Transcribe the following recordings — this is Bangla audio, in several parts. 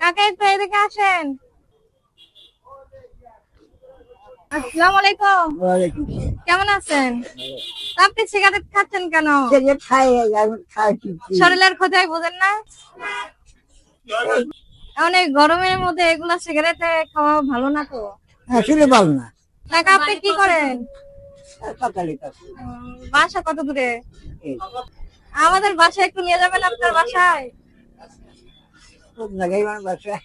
কাকা একটু এদিকে আসেন। আসসালামু আলাইকুম। ওয়ালাইকুম আসসালাম। কেমন আছেন? আপনি সিগারেট খাচ্ছেন কেন? সিগারেট খাই, আমি খাচ্ছি। শরীরের ক্ষতি হয় বুঝেন না? অনেক গরমের মধ্যে এগুলা সিগারেট খাওয়া ভালো না তো। আসলে ভালো না। কাকা আপনি কি করেন? সকালে কাছে বাসা কত দূরে? আমাদের বাসায় একটু নিয়ে যাবেন আপনার বাসায়? খুব জায়গায় আমার বাসা।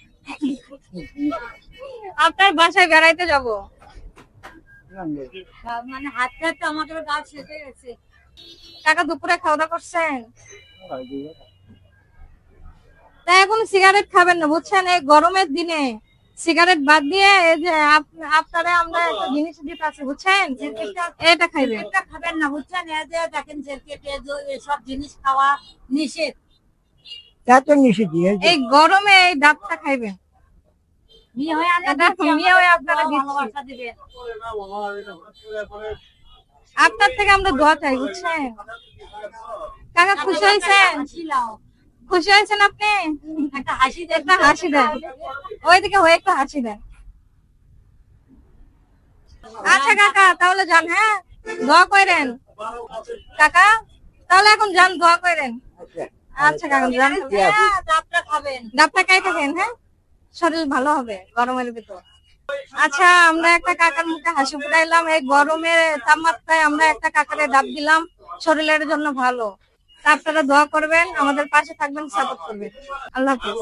আপনার বাসায় বেড়াইতে যাব। মানে হাতটা তো আমাদের গা ছেড়ে গেছে। কাকা দুপুরে খাওয়া দাওয়া করছেন? তাই এখন সিগারেট খাবেন না বুঝছেন, এই গরমের দিনে সিগারেট বাদ দিয়ে এই যে আপনারা আমরা একটা জিনিস দিতে আছে বুঝছেন, এটা খাইবেন। এটা খাবেন না বুঝছেন, এই যে দেখেন এসব জিনিস খাওয়া নিষেধ। তা তো নিষেধ দিয়েছে। এই গরমে এই ডাবটা খাইবেন। মেয়ে হয়ে মেয়ে হয়ে আপনারা দিচ্ছি। ভালোবাসা দিবেন। আপনার থেকে আমরা দোয়া চাই বুঝছেন। কাকা খুশি হয়েছেন? খুশি হয়েছেন আপনি? একটা হাসি দেন, একটা হাসি দেন, ওইদিকে হয়ে একটা হাসি দেন। আচ্ছা কাকা তাহলে যান, হ্যাঁ দোয়া করেন কাকা, তাহলে এখন যান দোয়া করেন। আচ্ছা কাকা যান, ডাবটা খাবেন। ডাবটা খাইতে থাকেন, হ্যাঁ শরীর ভালো হবে গরমের ভিতর। আচ্ছা আমরা একটা কাকার মুখে হাসি ফুটাইলাম, এই গরমের তাপমাত্রায় আমরা একটা কাকারে ডাব দিলাম, শরীরের জন্য ভালো। তা আপনারা দোয়া করবেন, আমাদের পাশে থাকবেন, সাপোর্ট করবেন। আল্লাহ হাফেজ।